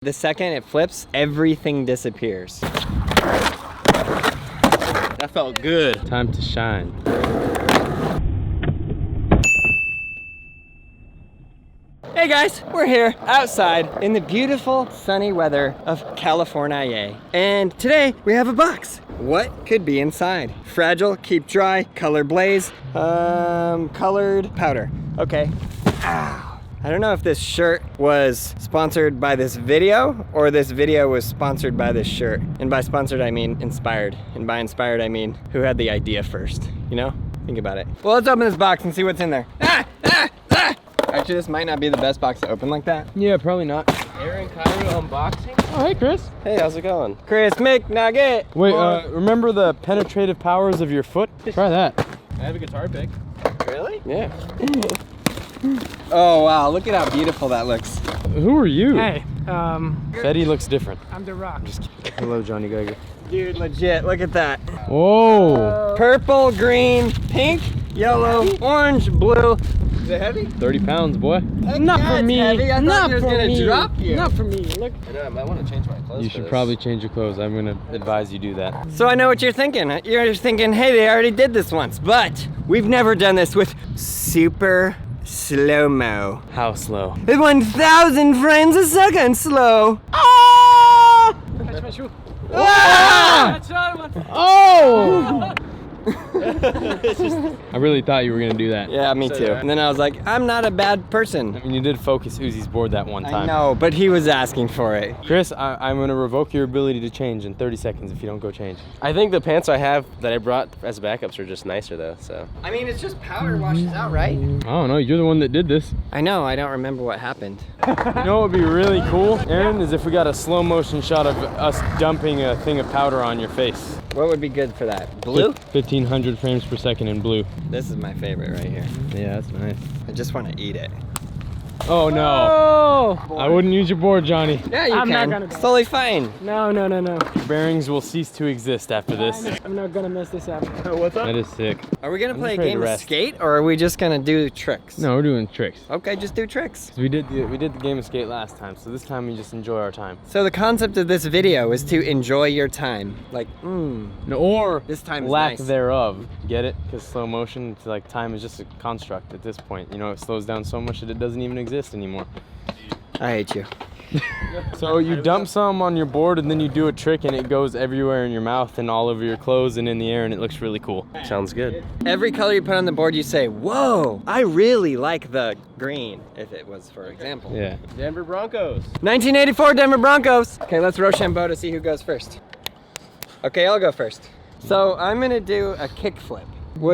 The second it flips, everything disappears. That felt good. Time to shine. Hey guys, we're here outside in the beautiful sunny weather of California. And today we have a box. What could be inside? Fragile, keep dry, color blaze, colored powder. Okay. Ow. I don't know if this shirt was sponsored by this video or this video was sponsored by this shirt. And by sponsored, I mean inspired. And by inspired, I mean who had the idea first, you know? Think about it. Well, let's open this box and see what's in there. Actually, this might not be the best box to open like that. Yeah, probably not. Aaron Cairo unboxing. Oh, hey, Chris. Hey, how's it going? Chris McNugget. Wait, remember the penetrative powers of your foot? Try that. I have a guitar pick. Really? Yeah. Oh, wow, look at how beautiful that looks. Who are you? Hey, Fetty looks different. I'm the Rock. Hello, Johnny Geiger. Dude, legit, look at that. Whoa. Purple, green, pink, yellow, orange, blue. Is it heavy? 30 pounds, boy. Not for me. Heavy. I Not thought it was for gonna me. drop you. Not for me. Look. I know, I might want to change my clothes. You for should this. probably change your clothes. I'm gonna advise you do that. So I know what you're thinking. You're thinking, hey, they already did this once, but we've never done this with super slow-mo. How slow? 1,000 frames a second slow. Ah! Touch my shoe. Ah! That's the other one. Oh! I really thought you were gonna do that. Yeah, me too. And then I was like, I'm not a bad person. I mean, you did focus Uzi's board that one I time. know, but he was asking for it. Chris, I'm gonna revoke your ability to change in 30 seconds if you don't go change. I think the pants I have that I brought as backups are just nicer though, so. I mean, it's just powder washes out, right? I don't know, you're the one that did this. I know, I don't remember what happened. You know what would be really cool, Aaron, is if we got a slow motion shot of us dumping a thing of powder on your face. What would be good for that? Blue? 1,500 frames per second in blue. This is my favorite right here. Yeah, that's nice. I just want to eat it. Oh no! Oh. I wouldn't use your board, Johnny. Yeah, you I'm not can. gonna It's go. totally fine. No. Your bearings will cease to exist after this. I'm not gonna mess this up. What's That is sick. Are we going to I'm play a just ready game to of rest. skate, or are we just going to do tricks? No, we're doing tricks. Okay, just do tricks. We did the game of skate last time, so this time we just enjoy our time. So the concept of this video is to enjoy your time. Like, No, or This time is lack nice. thereof. Get it? Because slow motion, it's like time is just a construct at this point. You know, it slows down so much that it doesn't even exist anymore. I hate you. So you dump some on your board and then you do a trick and it goes everywhere in your mouth and all over your clothes and in the air and it looks really cool. Sounds good. Every color you put on the board, you say, whoa, I really like the green, if it was for example. Yeah. Denver Broncos. 1984 Denver Broncos. Okay, let's Rochambeau to see who goes first. Okay, I'll go first. So I'm gonna do a kickflip.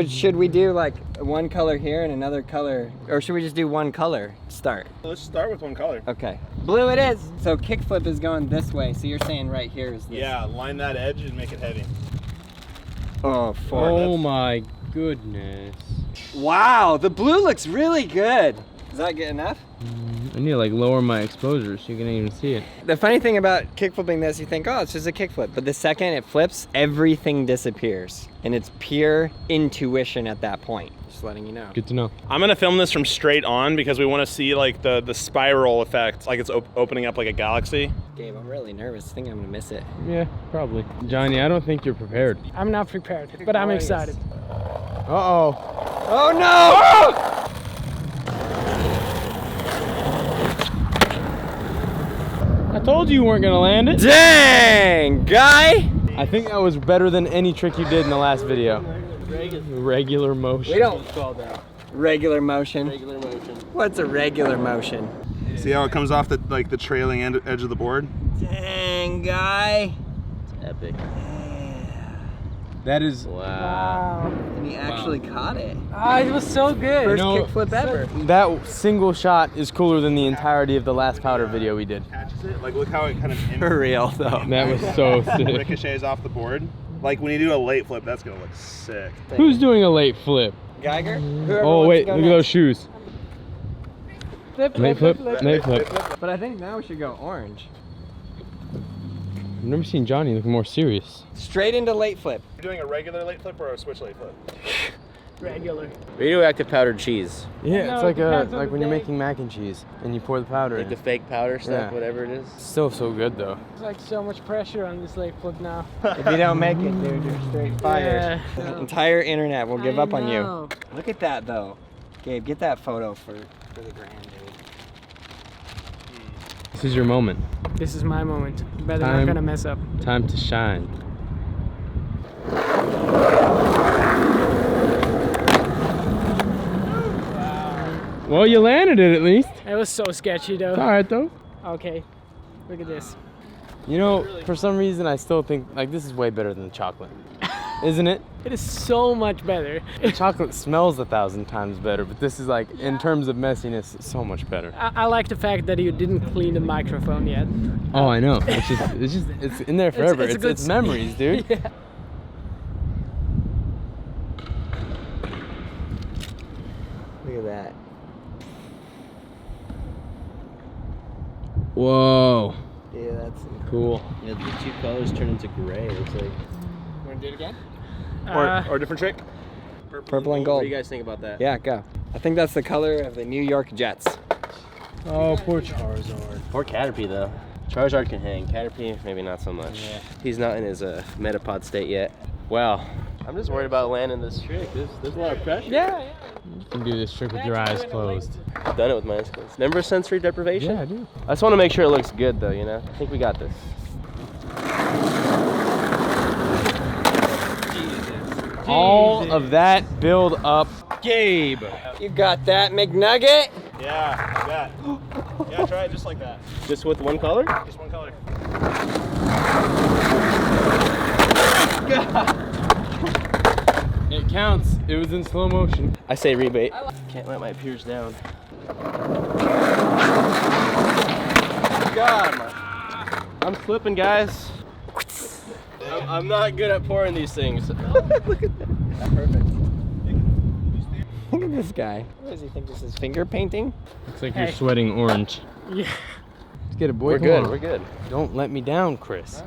Should we do like one color here and another color, or should we just do one color start? Let's start with one color. Okay, blue it is. So kickflip is going this way, so you're saying right here is this. Yeah, line that edge and make it heavy. Oh, four. Oh my goodness. Wow, the blue looks really good. Is that good enough? I need to like lower my exposure so you can even see it. The funny thing about kickflipping this, you think, oh, it's just a kickflip. But the second it flips, everything disappears. And it's pure intuition at that point. Just letting you know. Good to know. I'm gonna film this from straight on because we want to see like the spiral effect, like it's opening up like a galaxy. Gabe, I'm really nervous. I think I'm gonna miss it. Yeah, probably. Johnny, I don't think you're prepared. I'm not prepared, but I'm excited. Uh-oh. Oh no! I told you weren't gonna land it. Dang, guy! I think that was better than any trick you did in the last video. Regular motion. We don't regular motion. Regular motion. What's a regular motion? See how it comes off the the trailing edge of the board? Dang, guy. Epic. That is Wow. And he actually caught it. Ah, it was so good. First know, kickflip ever. that single shot is cooler than the entirety of the last powder video we did. Catches it. Like look how it kind of For real, though. That was so sick. ricochets off the board. Like when you do a late flip, that's gonna look sick. Who's doing a late flip? Geiger? Whoever Oh wants wait, to go look at next. those shoes. Flip, Late flip, flip. late flip. But I think now we should go orange. I've never seen Johnny look more serious. Straight into late flip. You're doing a regular late flip or a switch late flip? regular. Radioactive powdered cheese. Yeah, No, it's it like depends on like the when you're day. making mac and cheese and you pour the powder Like in. the fake powder stuff, Yeah. whatever it is. So good though. It's like so much pressure on this lake foot now. If you don't make it, dude, you're straight fired. Yeah. The entire internet will give I up on you. know. Look at that though. Gabe, get that photo for the gram, dude. This is your moment. This is my moment. Better Time. not gonna mess up. Time to shine. Well, you landed it at least. It was so sketchy though. It's all right though. Okay, look at this. You know, for some reason, I still think like this is way better than the chocolate, isn't it? It is so much better. The chocolate smells 1,000 times better, but this is like, in terms of messiness, it's so much better. I like the fact that you didn't clean the microphone yet. Oh, I know. It's in there forever. it's a good It's memories, dude. Yeah. Look at that. Whoa, Yeah, that's cool. Yeah, the two colors turn into gray. It's like. Want to do it again? Or a different trick. Purple and What gold. do you guys think about that? Yeah, go. I think that's the color of the New York Jets. Oh, poor Charizard. Or Caterpie though. Charizard can hang. Caterpie, maybe not so much. Yeah. He's not in his metapod state yet. Well, I'm just worried about landing this trick. There's a lot of pressure. Yeah. You can do this trick with your eyes closed. I've done it with my eyes closed. Remember sensory deprivation? Yeah, I do. I just want to make sure it looks good though, you know? I think we got this. All of that build up, Gabe. You got that, McNugget? Yeah, like that. Yeah, try it just like that. Just with one color? Just one color. It counts. It was in slow motion. I say rebate. Can't let my peers down. God, I'm slipping, guys. I'm not good at pouring these things. Look at that. That's perfect. Look at this guy. What does he think this is, finger painting? Looks like Hey. you're sweating orange. Yeah. Let's get it, boy. We're Come good. on. We're good. Don't let me down, Chris.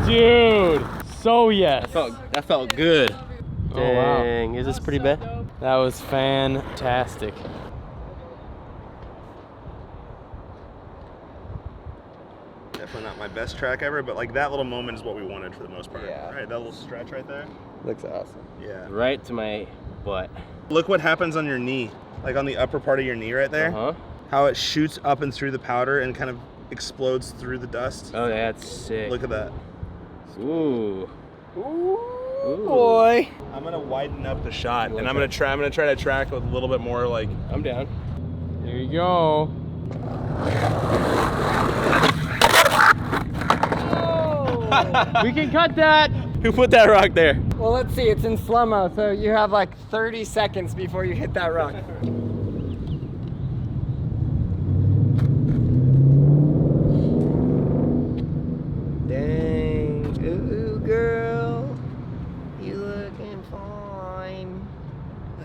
Dude, so yes. That felt good. Oh, wow. Dang, is this pretty bad? That was fantastic. Definitely not my best track ever, but like that little moment is what we wanted for the most part. Yeah. Right, that little stretch right there. Looks awesome. Yeah. Right to my butt. Look what happens on your knee, like on the upper part of your knee right there. Uh-huh. How it shoots up and through the powder and kind of explodes through the dust. Oh, that's sick. Look at that. Ooh. Ooh, boy. I'm gonna widen up the shot, and I'm gonna try to track with a little bit more like. I'm down. There you go. We can cut that. Who put that rock there? Well, let's see. It's in slow-mo, so you have like 30 seconds before you hit that rock. Dang. Ooh, girl. You looking fine.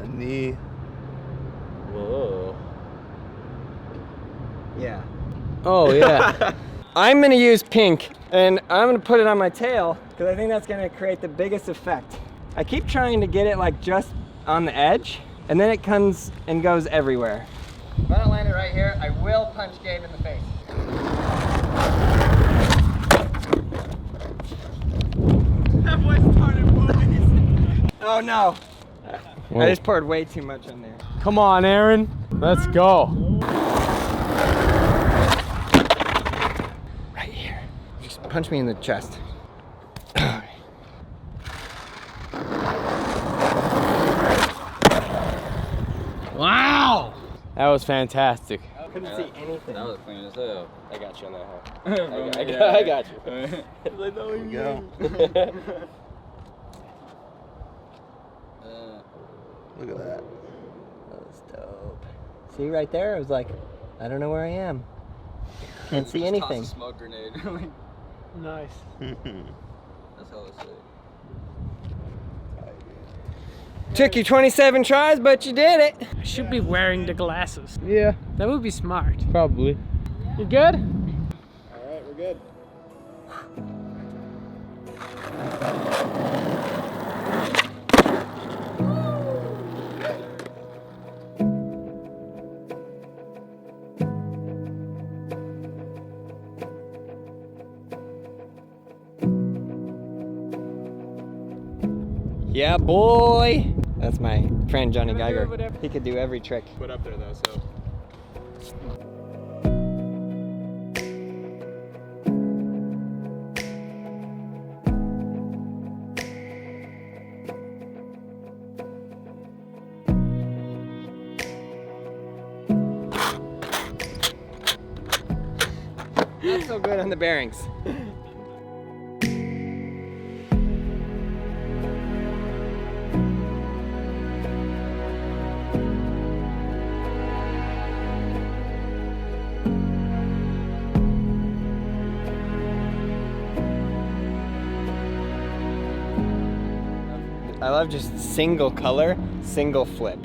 A knee. Whoa. Yeah. Oh yeah. I'm gonna use pink, and I'm gonna put it on my tail, because I think that's gonna create the biggest effect. I keep trying to get it like just on the edge, and then it comes and goes everywhere. If I don't land it right here, I will punch Gabe in the face. That boy started moving. Oh no. I just poured way too much on there. Come on, Aaron. Let's go. Right here. Just punch me in the chest. Wow. That was fantastic. I couldn't see anything. That was clean as hell. I got you on that one. I got you. Like, no, There you go. Look at that. That was dope. See right there? I was like, I don't know where I am. Can't see anything. Smoke grenade. Nice. That's hella sick. Took you 27 tries, but you did it. I should be wearing the glasses. Yeah, That would be smart. probably. You good? All right, we're good. Yeah, boy! That's my friend Johnny Geiger. He could do every trick. Put up there though, so. Not so good on the bearings. I love just single color, single flip.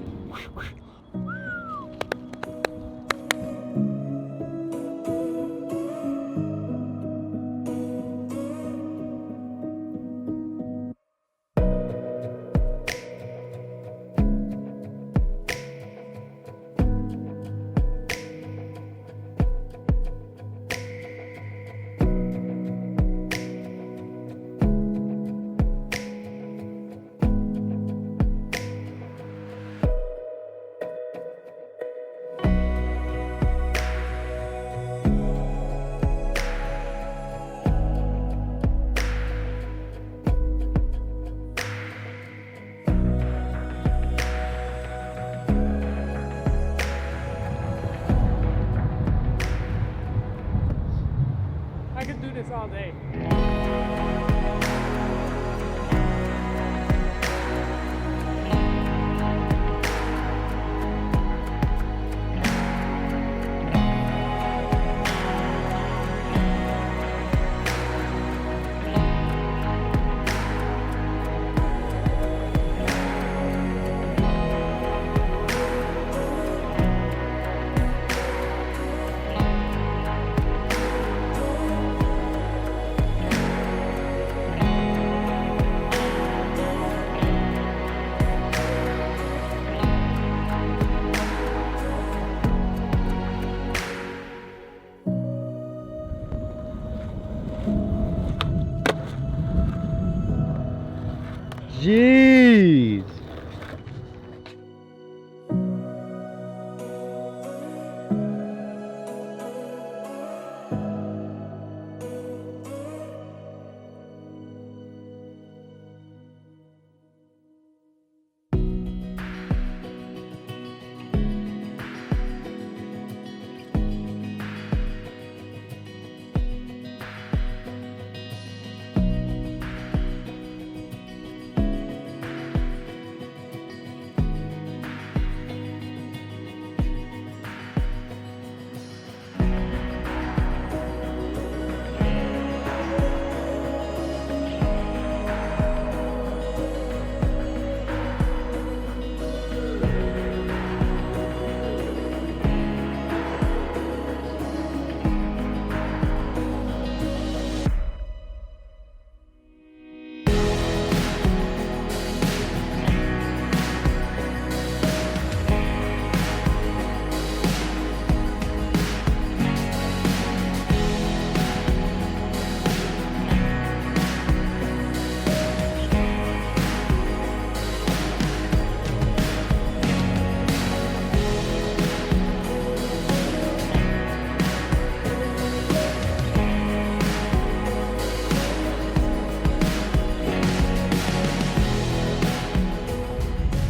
I could do this all day. Jeez.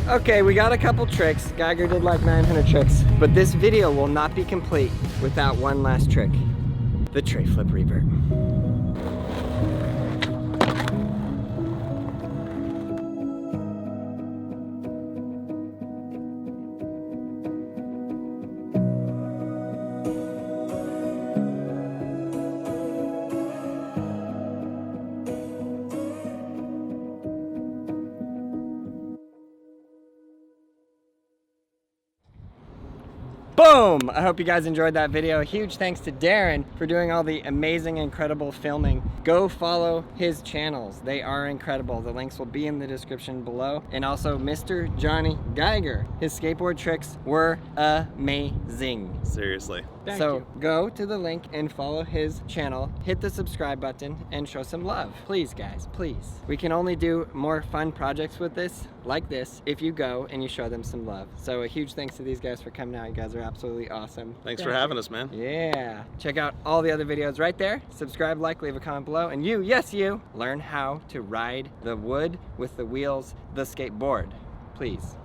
Okay, we got a couple tricks. Geiger did like 900 tricks, but this video will not be complete without one last trick. The tray flip revert. Boom! I hope you guys enjoyed that video. Huge thanks to Darren for doing all the amazing, incredible filming. Go follow his channels. They are incredible. The links will be in the description below. And also Mr. Johnny Geiger. His skateboard tricks were amazing. Seriously. Thank So you. go to the link and follow his channel, hit the subscribe button, and show some love. Please, guys, please. We can only do more fun projects with this, like this, if you go and you show them some love. So a huge thanks to these guys for coming out. You guys are absolutely awesome. Thanks for having us, man. Yeah. Check out all the other videos right there. Subscribe, like, leave a comment below. And you, yes you, learn how to ride the wood with the wheels, the skateboard. Please.